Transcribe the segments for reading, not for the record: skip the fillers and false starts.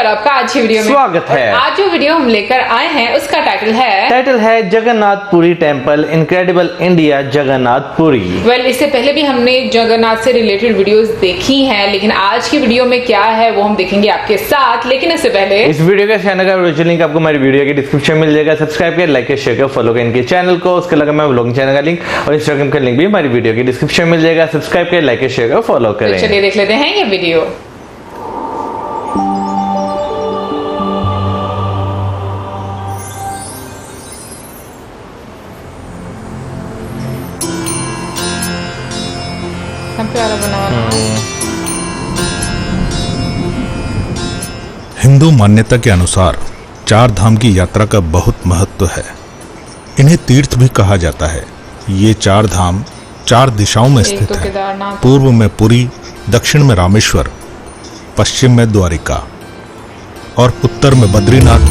और आपका आज की वीडियो में स्वागत है। आज जो वीडियो हम लेकर आए हैं उसका टाइटल है Jagannathpuri temple incredible India Jagannathpuri. इससे पहले भी हमने जगन्नाथ से रिलेटेड वीडियोस देखी हैं, लेकिन आज की वीडियो में क्या है वो हम देखेंगे आपके साथ। लेकिन इससे पहले इस वीडियो के चैनल का वीडियो लिंक आपको हमारी वीडियो के डिस्क्रिप्शन में मिल जाएगा। सब्सक्राइब कर, लाइक कर, शेयर कर, फॉलो कर इनके चैनल को। उसके अलावा मैं व्लॉगिंग चैनल का लिंक और इंस्टाग्राम का लिंक भी हमारी वीडियो के डिस्क्रिप्शन में मिल जाएगा। सब्सक्राइब कर, लाइक कर, शेयर कर, फॉलो करें। चलिए देख लेते हैं ये वीडियो। प्यारा बना हिंदू मान्यता के अनुसार चार धाम की यात्रा का बहुत महत्व है। इन्हें तीर्थ भी कहा जाता है। ये चार धाम चार दिशाओं में स्थित है। पूर्व में पुरी, दक्षिण में रामेश्वर, पश्चिम में द्वारिका और उत्तर में बद्रीनाथ।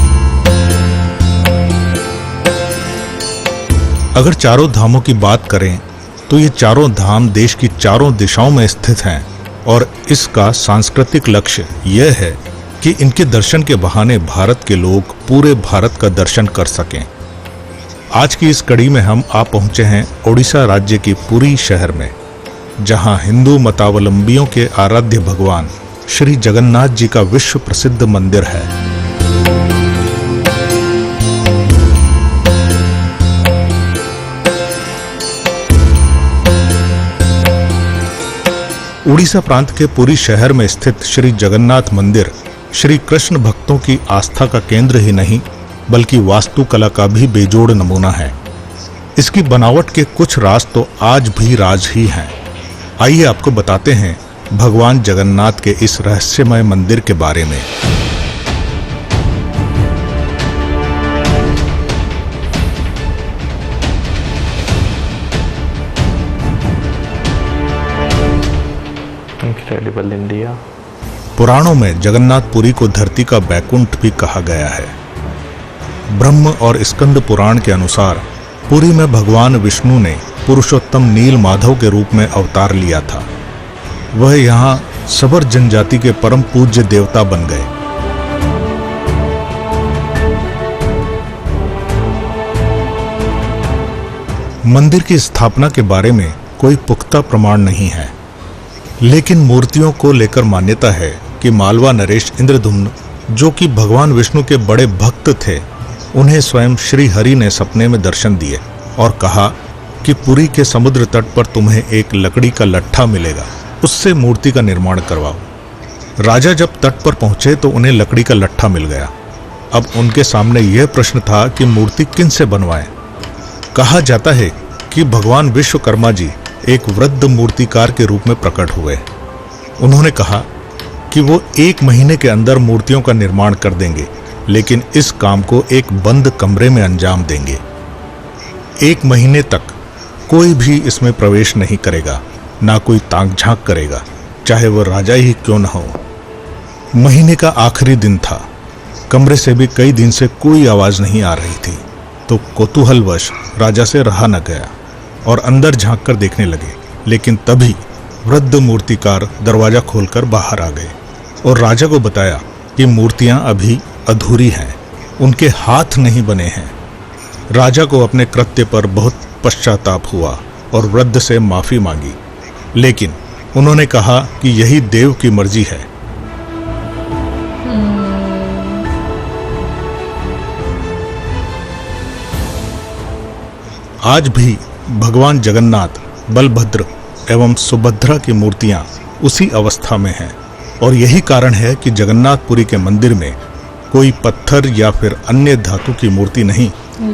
अगर चारों धामों की बात करें तो ये चारों धाम देश की चारों दिशाओं में स्थित हैं और इसका सांस्कृतिक लक्ष्य यह है कि इनके दर्शन के बहाने भारत के लोग पूरे भारत का दर्शन कर सकें। आज की इस कड़ी में हम आ पहुंचे हैं ओडिशा राज्य के पुरी शहर में, जहां हिंदू मतावलंबियों के आराध्य भगवान श्री जगन्नाथ जी का विश्व प्रसिद्ध मंदिर है। उड़ीसा प्रांत के पुरी शहर में स्थित श्री जगन्नाथ मंदिर श्री कृष्ण भक्तों की आस्था का केंद्र ही नहीं बल्कि वास्तुकला का भी बेजोड़ नमूना है। इसकी बनावट के कुछ राज तो आज भी राज ही हैं। आइए आपको बताते हैं भगवान जगन्नाथ के इस रहस्यमय मंदिर के बारे में। Incredible India. पुराणों में जगन्नाथपुरी को धरती का बैकुंठ भी कहा गया है। ब्रह्म और स्कंद पुराण के अनुसार पुरी में भगवान विष्णु ने पुरुषोत्तम नील माधव के रूप में अवतार लिया था। वह यहाँ सबर जनजाति के परम पूज्य देवता बन गए। मंदिर की स्थापना के बारे में कोई पुख्ता प्रमाण नहीं है, लेकिन मूर्तियों को लेकर मान्यता है कि मालवा नरेश इंद्रधुम्न, जो कि भगवान विष्णु के बड़े भक्त थे, उन्हें स्वयं श्री हरि ने सपने में दर्शन दिए और कहा कि पुरी के समुद्र तट पर तुम्हें एक लकड़ी का लट्ठा मिलेगा, उससे मूर्ति का निर्माण करवाओ। राजा जब तट पर पहुंचे तो उन्हें लकड़ी का लट्ठा मिल गया। अब उनके सामने यह प्रश्न था कि मूर्ति किन से बनवाएं। कहा जाता है कि भगवान विश्वकर्मा जी एक वृद्ध मूर्तिकार के रूप में प्रकट हुए। उन्होंने कहा कि वो 1 महीने के अंदर मूर्तियों का निर्माण कर देंगे, लेकिन इस काम को एक बंद कमरे में अंजाम देंगे। 1 महीने तक कोई भी इसमें प्रवेश नहीं करेगा, ना कोई ताक झांक करेगा, चाहे वह राजा ही क्यों न हो। महीने का आखिरी दिन था। कमरे से भी कई दिन से कोई आवाज नहीं आ रही थी, तो कौतूहलवश राजा से रहा न गया और अंदर झांककर देखने लगे। लेकिन तभी वृद्ध मूर्तिकार दरवाजा खोलकर बाहर आ गए और राजा को बताया कि मूर्तियां अभी अधूरी हैं, उनके हाथ नहीं बने हैं। राजा को अपने कृत्य पर बहुत पश्चाताप हुआ और वृद्ध से माफी मांगी, लेकिन उन्होंने कहा कि यही देव की मर्जी है। आज भी भगवान जगन्नाथ, बलभद्र एवं सुभद्रा की मूर्तियां उसी अवस्था में हैं और यही कारण है कि जगन्नाथपुरी के मंदिर में कोई पत्थर या फिर अन्य धातु की मूर्ति नहीं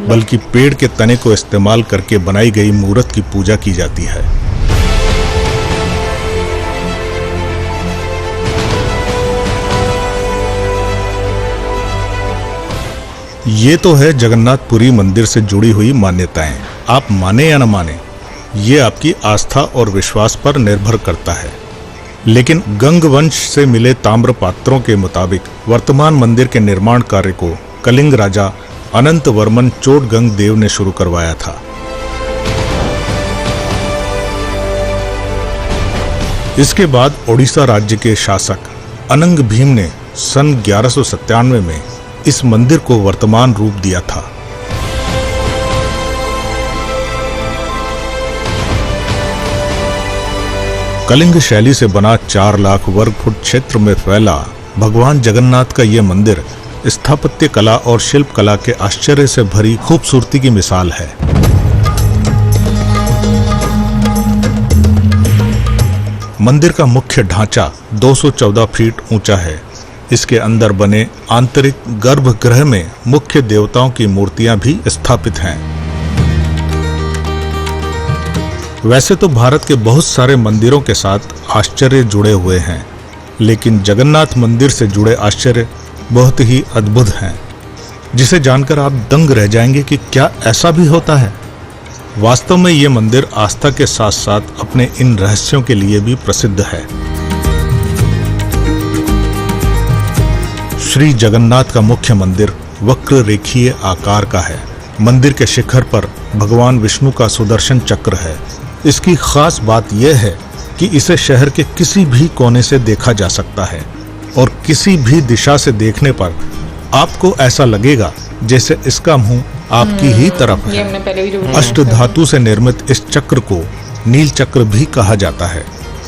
बल्कि पेड़ के तने को इस्तेमाल करके बनाई गई मूर्त की पूजा की जाती है। ये तो है जगन्नाथपुरी मंदिर से जुड़ी हुई मान्यताएं। आप माने या न माने, ये आपकी आस्था और विश्वास पर निर्भर करता है। लेकिन गंग वंश से मिले ताम्र पात्रों के मुताबिक वर्तमान मंदिर के निर्माण कार्य को कलिंग राजा अनंत वर्मन चोटगंग देव ने शुरू करवाया था। इसके बाद ओडिशा राज्य के शासक अनंग भीम ने सन 1197 में इस मंदिर को वर्तमान रूप दिया था। कलिंग शैली से बना 4 लाख वर्ग फुट क्षेत्र में फैला भगवान जगन्नाथ का यह मंदिर स्थापत्य कला और शिल्प कला के आश्चर्य से भरी खूबसूरती की मिसाल है। मंदिर का मुख्य ढांचा 214 फीट ऊंचा है। इसके अंदर बने आंतरिक गर्भगृह में मुख्य देवताओं की मूर्तियां भी स्थापित हैं। वैसे तो भारत के बहुत सारे मंदिरों के साथ आश्चर्य जुड़े हुए हैं, लेकिन जगन्नाथ मंदिर से जुड़े आश्चर्य बहुत ही अद्भुत हैं, जिसे जानकर आप दंग रह जाएंगे कि क्या ऐसा भी होता है। वास्तव में ये मंदिर आस्था के साथ साथ अपने इन रहस्यों के लिए भी प्रसिद्ध है। श्री जगन्नाथ का मुख्य मंदिर वक्र रेखीय आकार का है। मंदिर के शिखर पर भगवान विष्णु का सुदर्शन चक्र है। इसकी खास बात यह है कि इसे शहर के किसी भी कोने से देखा जा सकता है और किसी भी दिशा से देखने पर आपको ऐसा लगेगा जैसे इसका मुंह आपकी ही तरफ है। अष्ट धातु से निर्मित इस चक्र को नील चक्र भी कहा जाता है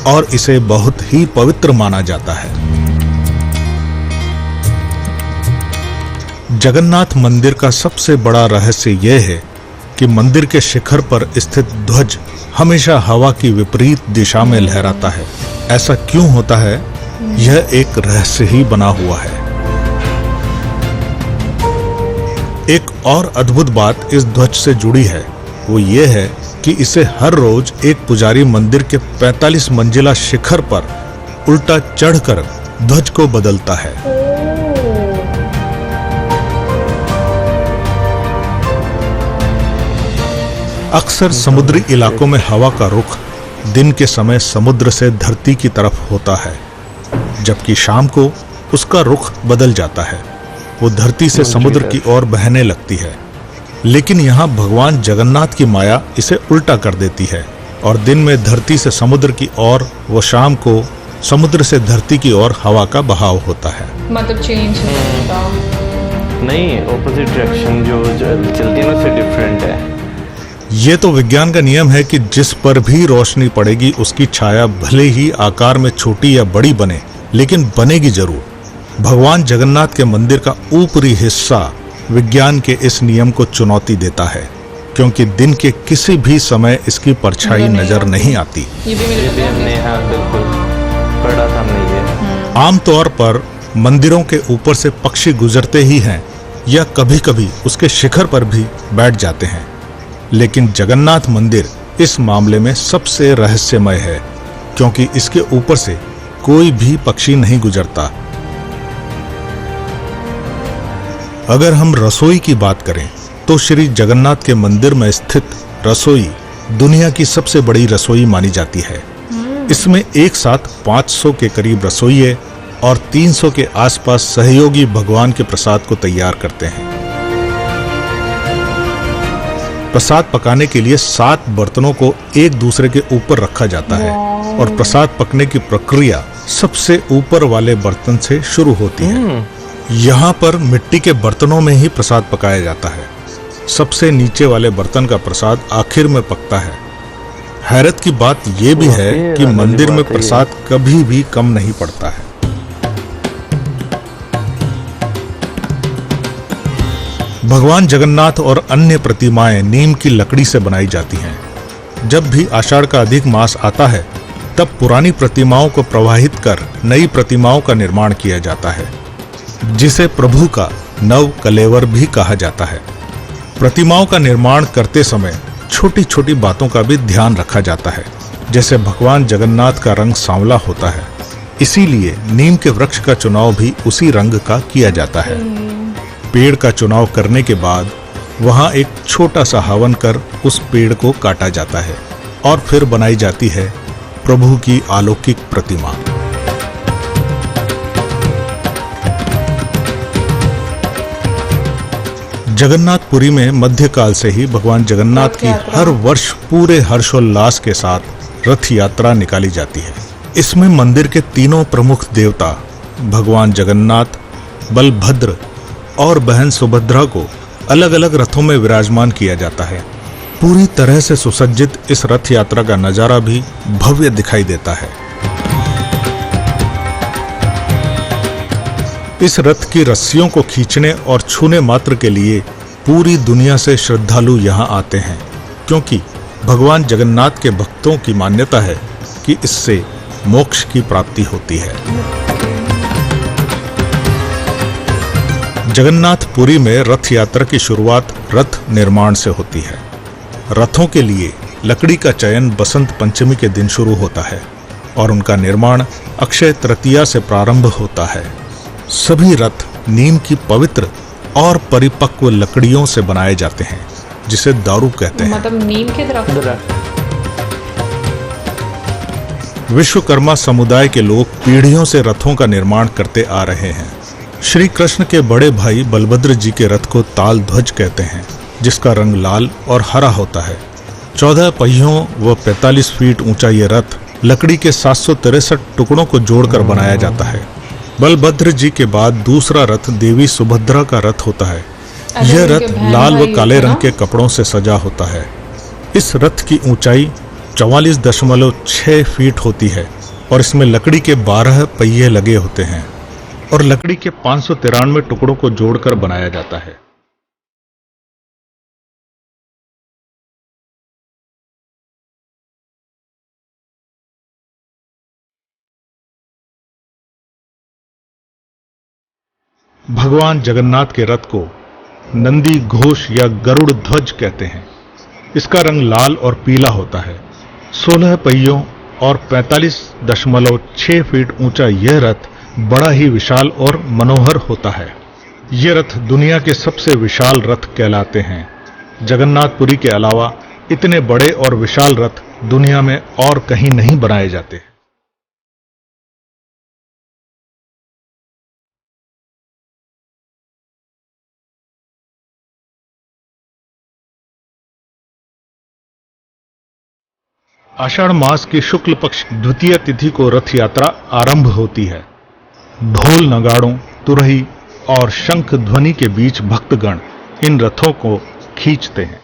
और इसे बहुत ही पवित्र माना जाता है। जगन्नाथ मंदिर का सबसे बड़ा रहस्य यह है कि मंदिर के शिखर पर स्थित ध्वज हमेशा हवा की विपरीत दिशा में लहराता है। ऐसा क्यों होता है, यह एक रहस्य ही बना हुआ है। एक और अद्भुत बात इस ध्वज से जुड़ी है, वो ये है कि इसे हर रोज एक पुजारी मंदिर के 45 मंजिला शिखर पर उल्टा चढ़कर ध्वज को बदलता है। अक्सर समुद्री इलाकों में हवा का रुख दिन के समय समुद्र से धरती की तरफ होता है, जबकि शाम को उसका रुख बदल जाता है। वो धरती से समुद्र की ओर बहने लगती है। लेकिन यहाँ भगवान जगन्नाथ की माया इसे उल्टा कर देती है और दिन में धरती से समुद्र की ओर, वो शाम को समुद्र से धरती की ओर हवा का बहाव होता है। मतलब चेंज नहीं, ऑपोजिट डायरेक्शन जो चलती है ना उससे डिफरेंट है। ये तो विज्ञान का नियम है कि जिस पर भी रोशनी पड़ेगी उसकी छाया भले ही आकार में छोटी या बड़ी बने, लेकिन बनेगी जरूर। भगवान जगन्नाथ के मंदिर का ऊपरी हिस्सा विज्ञान के इस नियम को चुनौती देता है, क्योंकि दिन के किसी भी समय इसकी परछाई नजर नहीं आती। ये भी हमने हाँ बिल्कुल पढ़ा था हमने ये। आमतौर पर मंदिरों के ऊपर से पक्षी गुजरते ही हैं या कभी-कभी उसके शिखर पर भी बैठ जाते हैं, लेकिन जगन्नाथ मंदिर इस मामले में सबसे रहस्यमय है, क्योंकि इसके ऊपर से कोई भी पक्षी नहीं गुजरता। अगर हम रसोई की बात करें तो श्री जगन्नाथ के मंदिर में स्थित रसोई दुनिया की सबसे बड़ी रसोई मानी जाती है। इसमें एक साथ 500 के करीब रसोइये और 300 के आसपास सहयोगी भगवान के प्रसाद को तैयार करते हैं। प्रसाद पकाने के लिए 7 बर्तनों को एक दूसरे के ऊपर रखा जाता है और प्रसाद पकने की प्रक्रिया सबसे ऊपर वाले बर्तन से शुरू होती है। यहाँ पर मिट्टी के बर्तनों में ही प्रसाद पकाया जाता है। सबसे नीचे वाले बर्तन का प्रसाद आखिर में पकता है। हैरत की बात यह भी है कि मंदिर में प्रसाद कभी भी कम नहीं पड़ता है। भगवान जगन्नाथ और अन्य प्रतिमाएं नीम की लकड़ी से बनाई जाती हैं। जब भी आषाढ़ का अधिक मास आता है, तब पुरानी प्रतिमाओं को प्रवाहित कर नई प्रतिमाओं का निर्माण किया जाता है, जिसे प्रभु का नव कलेवर भी कहा जाता है। प्रतिमाओं का निर्माण करते समय छोटी छोटी बातों का भी ध्यान रखा जाता है, जैसे भगवान जगन्नाथ का रंग सांवला होता है, इसीलिए नीम के वृक्ष का चुनाव भी उसी रंग का किया जाता है। पेड़ का चुनाव करने के बाद वहां एक छोटा सा हवन कर उस पेड़ को काटा जाता है और फिर बनाई जाती है प्रभु की अलौकिक प्रतिमा। जगन्नाथपुरी में मध्यकाल से ही भगवान जगन्नाथ की हर वर्ष पूरे हर्षोल्लास के साथ रथ यात्रा निकाली जाती है। इसमें मंदिर के तीनों प्रमुख देवता भगवान जगन्नाथ, बलभद्र और बहन सुभद्रा को अलग अलग रथों में विराजमान किया जाता है। पूरी तरह से सुसज्जित इस रथ यात्रा का नजारा भी भव्य दिखाई देता है। इस रथ की रस्सियों को खींचने और छूने मात्र के लिए पूरी दुनिया से श्रद्धालु यहाँ आते हैं, क्योंकि भगवान जगन्नाथ के भक्तों की मान्यता है कि इससे मोक्ष की प्राप्ति होती है। जगन्नाथपुरी में रथ यात्रा की शुरुआत रथ निर्माण से होती है। रथों के लिए लकड़ी का चयन बसंत पंचमी के दिन शुरू होता है और उनका निर्माण अक्षय तृतीया से प्रारंभ होता है। सभी रथ नीम की पवित्र और परिपक्व लकड़ियों से बनाए जाते हैं, जिसे दारू कहते हैं। मतलब नीम के दरख्त। विश्वकर्मा समुदाय के लोग पीढ़ियों से रथों का निर्माण करते आ रहे हैं। श्री कृष्ण के बड़े भाई बलभद्र जी के रथ को ताल ध्वज कहते हैं, जिसका रंग लाल और हरा होता है। 14 पहियों व 45 फीट ऊंचा ये रथ लकड़ी के 763 टुकड़ों को जोड़कर बनाया जाता है। बलभद्र जी के बाद दूसरा रथ देवी सुभद्रा का रथ होता है। यह रथ लाल व काले रंग के कपड़ों से सजा होता है। इस रथ की ऊंचाई 44.6 फीट होती है और इसमें लकड़ी के 12 पहिए लगे होते हैं और लकड़ी के 593 टुकड़ों को जोड़कर बनाया जाता है। भगवान जगन्नाथ के रथ को नंदी घोष या गरुड़ ध्वज कहते हैं। इसका रंग लाल और पीला होता है। 16 पहियों और 45.6 फीट ऊंचा यह रथ बड़ा ही विशाल और मनोहर होता है। ये रथ दुनिया के सबसे विशाल रथ कहलाते हैं। जगन्नाथपुरी के अलावा इतने बड़े और विशाल रथ दुनिया में और कहीं नहीं बनाए जाते। आषाढ़ मास की शुक्ल पक्ष द्वितीय तिथि को रथ यात्रा आरंभ होती है। ढोल नगाड़ों, तुरही और शंख ध्वनि के बीच भक्तगण इन रथों को खींचते हैं।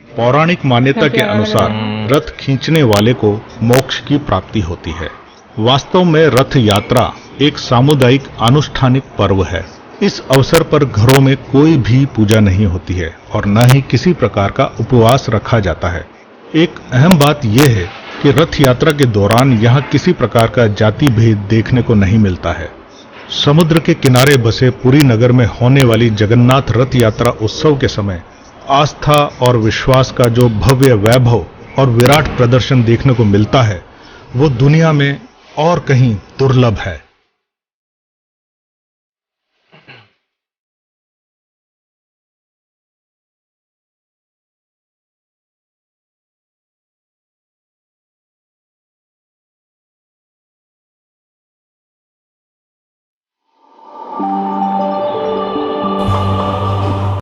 पौराणिक मान्यता के अनुसार रथ खींचने वाले को मोक्ष की प्राप्ति होती है। वास्तव में रथ यात्रा एक सामुदायिक अनुष्ठानिक पर्व है। इस अवसर पर घरों में कोई भी पूजा नहीं होती है और न ही किसी प्रकार का उपवास रखा जाता है। एक अहम बात यह है कि रथ यात्रा के दौरान यहाँ किसी प्रकार का जाति भेद देखने को नहीं मिलता है। समुद्र के किनारे बसे पुरी नगर में होने वाली जगन्नाथ रथ यात्रा उत्सव के समय आस्था और विश्वास का जो भव्य वैभव और विराट प्रदर्शन देखने को मिलता है, वो दुनिया में और कहीं दुर्लभ है।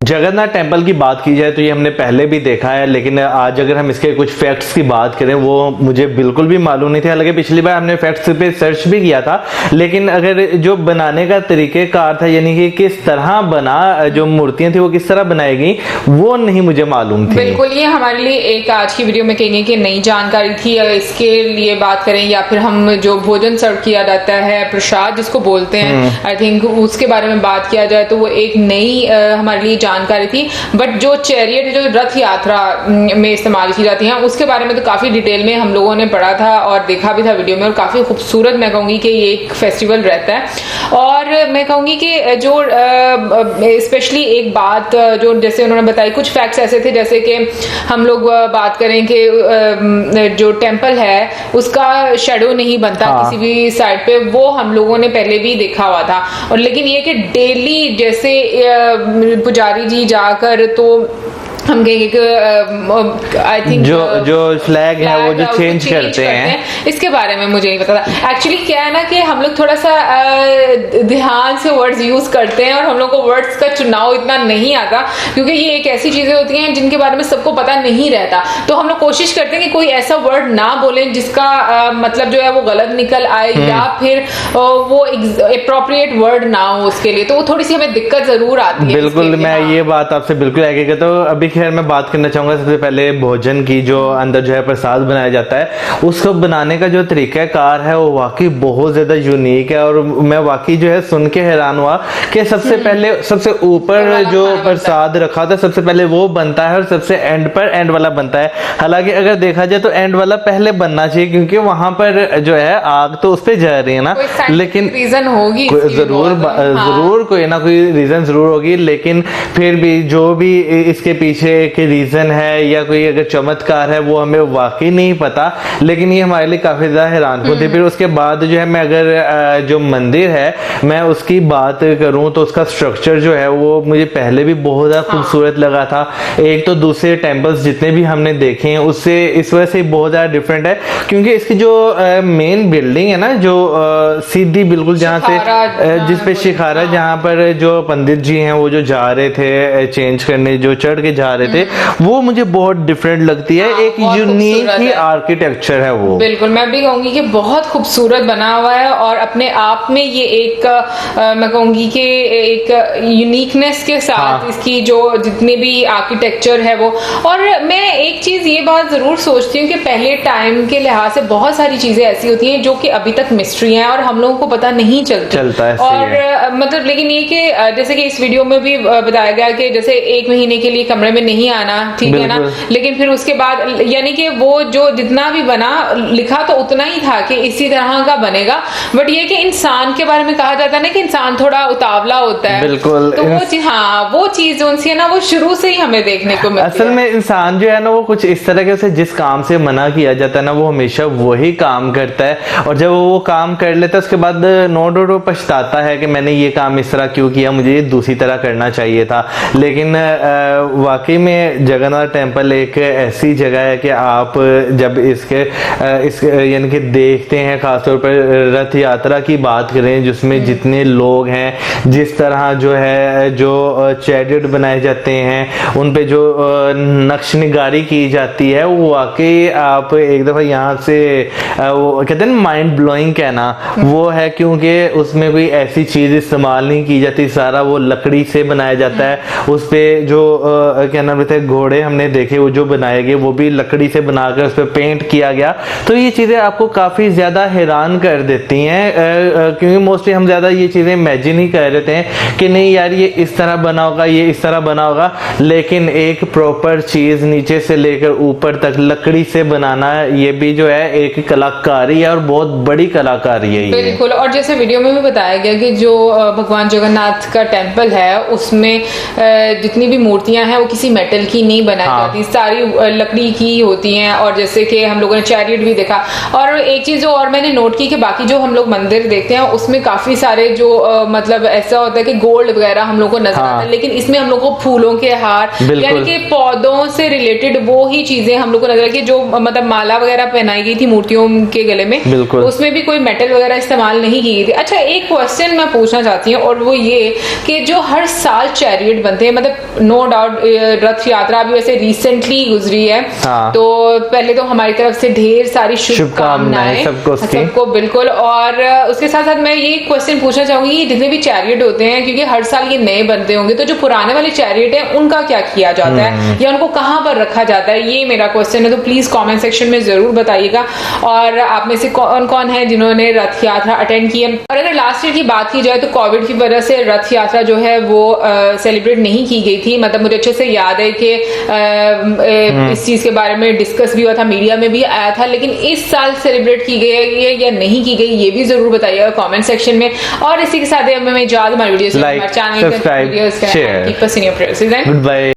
जगन्नाथ टेम्पल की बात की जाए तो ये हमने पहले भी देखा है, लेकिन आज अगर हम इसके कुछ फैक्ट्स की बात करें वो मुझे बिल्कुल भी मालूम नहीं थे। हालांकि पिछली बार हमने फैक्ट्स पे सर्च भी किया था, लेकिन अगर जो बनाने का तरीकेकार था, यानी कि किस तरह बना, जो मूर्तियां थी वो किस तरह बनाई गई, वो नहीं मुझे मालूम थी। बिल्कुल, ये हमारे लिए एक आज की वीडियो में कहेंगे कि नई जानकारी थी। इसके लिए बात करें या फिर हम जो भोजन सर्व किया जाता है, प्रसाद जिसको बोलते हैं, आई थिंक उसके बारे में बात किया जाए तो वो एक नई हमारे लिए जानकारी थी। बट जो चैरियट, जो रथ यात्रा में इस्तेमाल की जाती है, उसके बारे में तो काफी डिटेल में हम लोगों ने पढ़ा था और देखा भी था वीडियो में, और काफी खूबसूरत मैं कहूंगी कि ये एक फेस्टिवल रहता है। और मैं कहूंगी कि जो स्पेशली एक बात जो जैसे उन्होंने बताई, कुछ फैक्ट्स ऐसे थे जैसे कि हम लोग बात करें कि जो टेम्पल है उसका शेडो नहीं बनता किसी भी साइड पे, वो हम लोगों ने पहले भी देखा हुआ था। और लेकिन ये कि डेली जैसे पुजारी जी जाकर तो हम कहेंगे कि आई थिंक जो फ्लैग है वो जो चेंज करते हैं, इसके बारे में मुझे नहीं पता था। एक्चुअली क्या है ना कि हम लोग थोड़ा सा ध्यान से वर्ड्स यूज करते हैं और हम लोग को वर्ड्स का चुनाव इतना नहीं आता, क्योंकि ये एक ऐसी चीजें होती हैं जिनके बारे में सबको पता नहीं रहता। तो हम लोग कोशिश करते हैं कि कोई ऐसा वर्ड ना बोले जिसका मतलब जो है वो गलत निकल आए, या फिर वो अप्रोप्रिएट वर्ड ना हो उसके लिए, तो वो थोड़ी सी हमें दिक्कत जरूर आती है। बिल्कुल, मैं ये बात आपसे बिल्कुल एग्री करता हूँ। अभी खैर मैं बात करना चाहूंगा सबसे पहले भोजन की। जो अंदर जो है प्रसाद बनाया जाता है, उसको बनाने का जो तरीकाकार है वो वाकई बहुत ज्यादा यूनिक है, और मैं वाकई जो है सुन के हैरान हुआ कि सबसे पहले सबसे ऊपर जो प्रसाद रखा था सबसे पहले वो बनता है, और सबसे एंड पर एंड वाला बनता है। हालांकि अगर देखा जाए तो एंड वाला पहले बनना चाहिए, क्योंकि वहां पर जो है आग तो उस पर जा रही है ना, लेकिन रीजन होगी जरूर कोई ना कोई रीजन जरूर होगी, लेकिन फिर भी जो भी इसके पीछे एक रीजन है या कोई अगर चमत्कार है वो हमें वाकई नहीं पता, लेकिन ये हमारे लिए काफी ज्यादा हैरान होती है। फिर उसके बाद जो है मैं अगर जो मंदिर है मैं उसकी बात करूं तो उसका स्ट्रक्चर जो है वो मुझे पहले भी बहुत ज्यादा खूबसूरत लगा था। एक तो दूसरे टेम्पल्स जितने भी हमने देखे हैं उससे इस वजह से बहुत ज्यादा डिफरेंट है, क्योंकि इसकी जो मेन बिल्डिंग है ना, जो सीधी बिल्कुल जहाँ से जिसपे शिखारा, जहाँ पर जो पंडित जी हैं वो जो जा रहे थे चेंज करने, जो चढ़ के जा रहे थे, वो मुझे बहुत डिफरेंट लगती है। एक यूनिक ही आर्किटेक्चर है वो। बिल्कुल, मैं भी कहूंगी कि बहुत खूबसूरत बना हुआ है, और अपने आप में ये एक मैं कहूंगी कि एक यूनिकनेस के साथ इसकी जो जितने भी आर्किटेक्चर है वो। और मैं एक चीज ये बात जरूर सोचती हूँ कि पहले टाइम के लिहाज से बहुत सारी चीजें ऐसी होती हैं जो कि अभी तक मिस्ट्री हैं और हम लोगों को पता नहीं चलता है। और मतलब लेकिन ये कि जैसे कि इस वीडियो में भी बताया गया कि जैसे 1 महीने के लिए कमरे में नहीं आना, ठीक है ना, लेकिन फिर उसके बाद यानी कि वो जो जितना भी बना लिखा तो उतना ही था कि इसी तरह का बनेगा, बट ये कि इंसान के बारे में कहा जाता है ना कि इंसान थोड़ा उतावला होता है। बिल्कुल, तो वो चीज उनसे ना वो शुरू से ही हमें देखने को मिलती है। असल में इंसान जो है ना वो कुछ इस तरह के उसे जिस काम से मना किया जाता है ना वो हमेशा वही काम करता है, और जब वो काम कर लेता है उसके बाद नो डाउट वो पछताता है कि मैंने ये काम इस तरह क्यों किया, मुझे ये दूसरी तरह करना चाहिए था। लेकिन वाकई में जगन्नाथ टेम्पल एक ऐसी जगह है कि आप जब इसके यानी कि देखते हैं, खासतौर पर रथ यात्रा की बात करें जिसमें जितने लोग हैं, जिस तरह जो है जो चैरियट बनाए जाते हैं, उन पे जो नक्श निगारी की जाती है, वो वाकई आप एक दफा यहाँ से वो कहते हैं माइंड ब्लोइंग कहना वो है, क्योंकि उसमें कोई ऐसी चीज इस्तेमाल नहीं की जाती, सारा वो लकड़ी से बनाया जाता है। उस पे जो क्या नाम रहता है घोड़े हमने देखे वो जो बनाए गए वो भी लकड़ी से बनाकर उस पर पेंट किया गया। तो ये चीजें आपको काफी ज्यादा हैरान कर देती हैं, क्योंकि मोस्टली हम ज्यादा ये चीजें इमेजिन ही कर देते हैं कि नहीं यार ये इस तरह बना होगा, ये इस तरह बना होगा, लेकिन एक प्रॉपर चीज नीचे से लेकर ऊपर तक लकड़ी से बनाना ये भी जो है एक कलाकारी है, और बहुत बड़ी कलाकारी है ये। बिल्कुल, और जैसे वीडियो में भी बताया गया कि जो भगवान जगन्नाथ का टेम्पल है उसमें जितनी भी मूर्तियां हैं वो किसी मेटल की नहीं बनाई जाती, सारी लकड़ी की होती हैं। और जैसे कि हम लोगों ने चैरियट भी देखा, और एक चीज जो और मैंने नोट की कि बाकी जो हम लोग मंदिर देखते हैं उसमें काफी सारे जो मतलब ऐसा होता है कि गोल्ड वगैरह हम लोग को नजर आता है, लेकिन इसमें हम लोग को फूलों के हार यानी कि पौधों से रिलेटेड वो ही चीजें हम लोग को नजर की, जो मतलब माला वगैरह पहनाई गई थी मूर्तियों के गले में, उसमें भी कोई मेटल वगैरह इस्तेमाल नहीं की गई थी। अच्छा, एक क्वेश्चन मैं पूछना चाहती हूँ, और वो ये कि जो हर साल चैरियट बनते हैं, मतलब नो डाउट रथ यात्रा भी वैसे रिसेंटली गुजरी है, तो पहले तो हमारी तरफ से ढेर सारी शुभकामनाएं सबको। बिल्कुल, और उसके साथ साथ मैं ये क्वेश्चन पूछना चाहूंगी, जितने भी चैरियट होते हैं क्योंकि हर साल ये नए बनते होंगे, तो जो पुराने वाले चैरियट है उनका क्या किया जाता है या उनको कहाँ पर रखा जाता है, ये मेरा क्वेश्चन है। तो प्लीज कमेंट सेक्शन में जरूर बताइएगा, और आप में से कौन कौन है जिन्होंने रथ यात्रा अटेंड की है। और अगर लास्ट ईयर की बात की जाए तो कोविड की वजह से रथ यात्रा जो है वो सेलिब्रेट नहीं की गई थी, मतलब मुझे अच्छे से याद है कि इस चीज के बारे में डिस्कस भी हुआ था, मीडिया में भी आया था, लेकिन इस साल सेलिब्रेट की गई है या नहीं की गई ये भी जरूर बताइएगा कमेंट सेक्शन में। और इसी के साथ हमें इजाजत, हमारे वीडियोस, हमारे चैनल पे videos, keep us in your prayers, good bye.